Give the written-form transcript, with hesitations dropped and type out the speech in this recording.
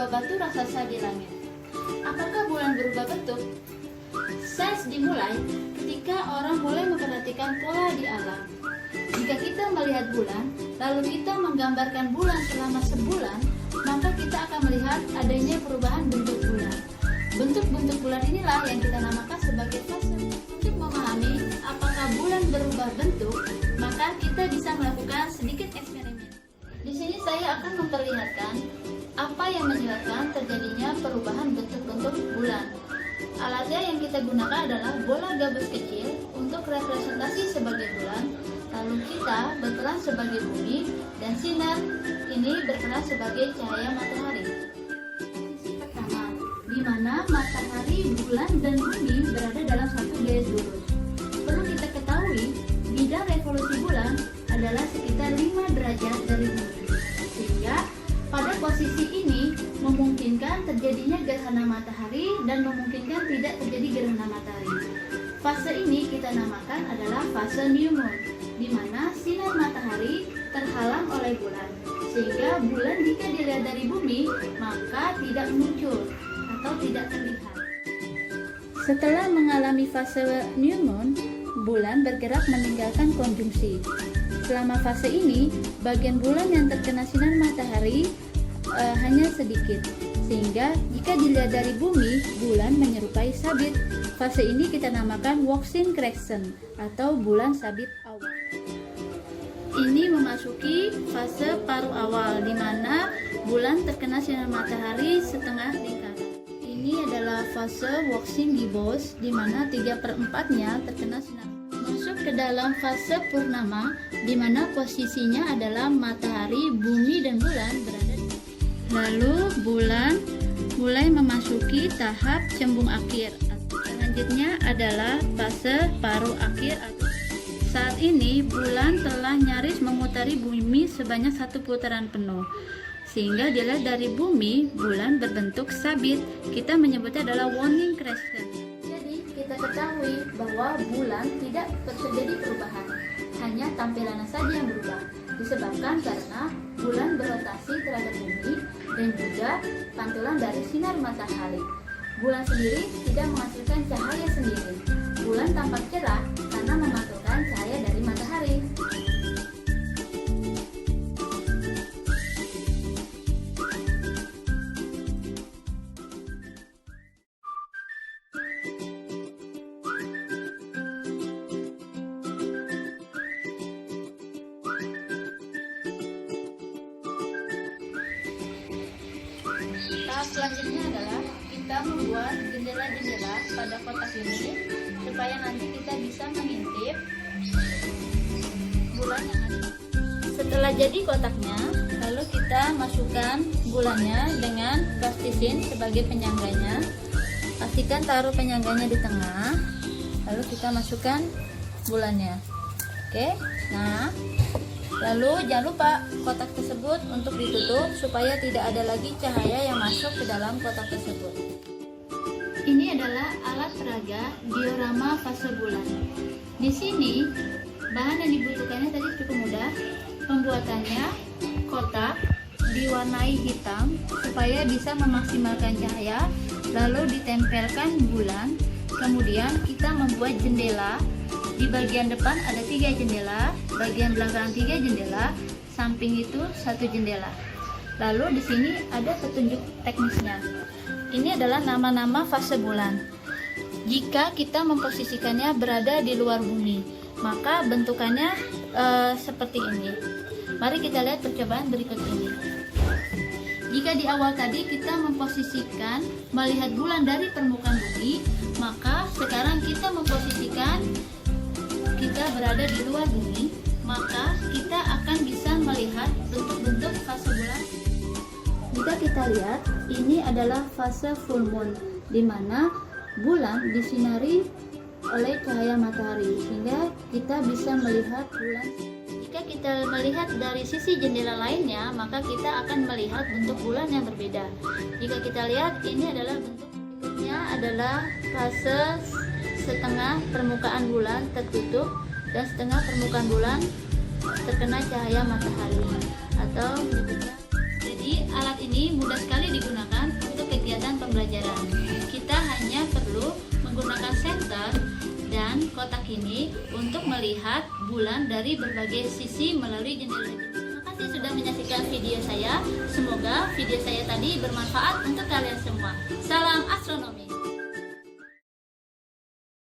berubah batu raksasa di langit. Apakah bulan berubah bentuk? Sains dimulai ketika orang mulai memperhatikan pola di alam. Jika kita melihat bulan, lalu kita menggambarkan bulan selama sebulan, maka kita akan melihat adanya perubahan bentuk bulan. Bentuk-bentuk bulan inilah yang kita namakan sebagai fase. Untuk memahami apakah bulan berubah bentuk, maka kita bisa melakukan sedikit eksperimen. Di sini saya akan memperlihatkan apa yang menyebabkan terjadinya perubahan bentuk-bentuk bulan. Alatnya yang kita gunakan adalah bola gabus kecil untuk representasi sebagai bulan, lalu kita berperan sebagai bumi, dan sinar ini berperan sebagai cahaya matahari. Posisi pertama, di mana matahari, bulan, dan bumi berada dalam satu garis lurus. Perlu kita ketahui, bidang revolusi bulan adalah sekitar 5 derajat dari bumi, sehingga pada posisi ini memungkinkan terjadinya gerhana matahari dan memungkinkan tidak terjadi gerhana matahari. Fase ini kita namakan adalah fase new moon, di mana sinar matahari terhalang oleh bulan, sehingga bulan jika dilihat dari bumi maka tidak muncul atau tidak terlihat. Setelah mengalami fase new moon, bulan bergerak meninggalkan konjungsi. Selama fase ini, bagian bulan yang terkena sinar matahari hanya sedikit, sehingga jika dilihat dari bumi, bulan menyerupai sabit. Fase ini kita namakan waxing crescent atau bulan sabit awal. Ini memasuki fase paruh awal, di mana bulan terkena sinar matahari setengah lingkaran. Ini adalah fase waxing gibbous, di mana 3/4-nya terkena sinar. Masuk ke dalam fase purnama, di mana posisinya adalah matahari, bumi, dan bulan berada di. Lalu bulan mulai memasuki tahap cembung akhir. Selanjutnya adalah fase paruh akhir. Saat ini bulan telah nyaris memutari bumi sebanyak 1 putaran penuh, sehingga dilihat dari bumi bulan berbentuk sabit. Kita menyebutnya adalah waning crescent. Jadi kita ketahui bahwa bulan tidak terjadi perubahan, hanya tampilannya saja yang berubah, disebabkan karena bulan berotasi terhadap bumi dan juga pantulan dari sinar matahari. Bulan sendiri tidak menghasilkan cahaya sendiri. Bulan tampak cerah karena memantulkan cahaya dari matahari. Tahap selanjutnya adalah kita membuat jendela-jendela pada kotak ini supaya nanti kita bisa mengintip bulan yang ada. Setelah jadi kotaknya, lalu kita masukkan bulannya dengan plastisin sebagai penyangganya. Pastikan taruh penyangganya di tengah, lalu kita masukkan bulannya. Oke, nah lalu jangan lupa kotak tersebut untuk ditutup supaya tidak ada lagi cahaya yang masuk ke dalam kotak tersebut. Ini adalah alat peraga diorama fase bulan. Di sini bahan yang dibutuhkannya tadi cukup mudah. Pembuatannya kotak diwarnai hitam supaya bisa memaksimalkan cahaya, lalu ditempelkan bulan. Kemudian kita membuat jendela. Di bagian depan ada 3 jendela, bagian belakang 3 jendela, samping itu 1 jendela. Lalu di sini ada petunjuk teknisnya. Ini adalah nama-nama fase bulan. Jika kita memposisikannya berada di luar bumi, maka bentukannya seperti ini. Mari kita lihat percobaan berikut ini. Jika di awal tadi kita memposisikan melihat bulan dari permukaan bumi, maka sekarang kita memposisikan kita berada di luar bumi, maka kita akan bisa melihat bentuk-bentuk fase bulan. Jika kita lihat, ini adalah fase full moon, di mana bulan disinari oleh cahaya matahari, sehingga kita bisa melihat bulan. Jika kita melihat dari sisi jendela lainnya, maka kita akan melihat bentuk bulan yang berbeda. Jika kita lihat, ini adalah bentuk berikutnya adalah fase setengah permukaan bulan tertutup dan setengah permukaan bulan terkena cahaya matahari atau jadi alat ini mudah sekali digunakan pembelajaran. Kita hanya perlu menggunakan senter dan kotak ini untuk melihat bulan dari berbagai sisi melalui jendela. Terima kasih sudah menyaksikan video saya. Semoga video saya tadi bermanfaat untuk kalian semua. Salam astronomi.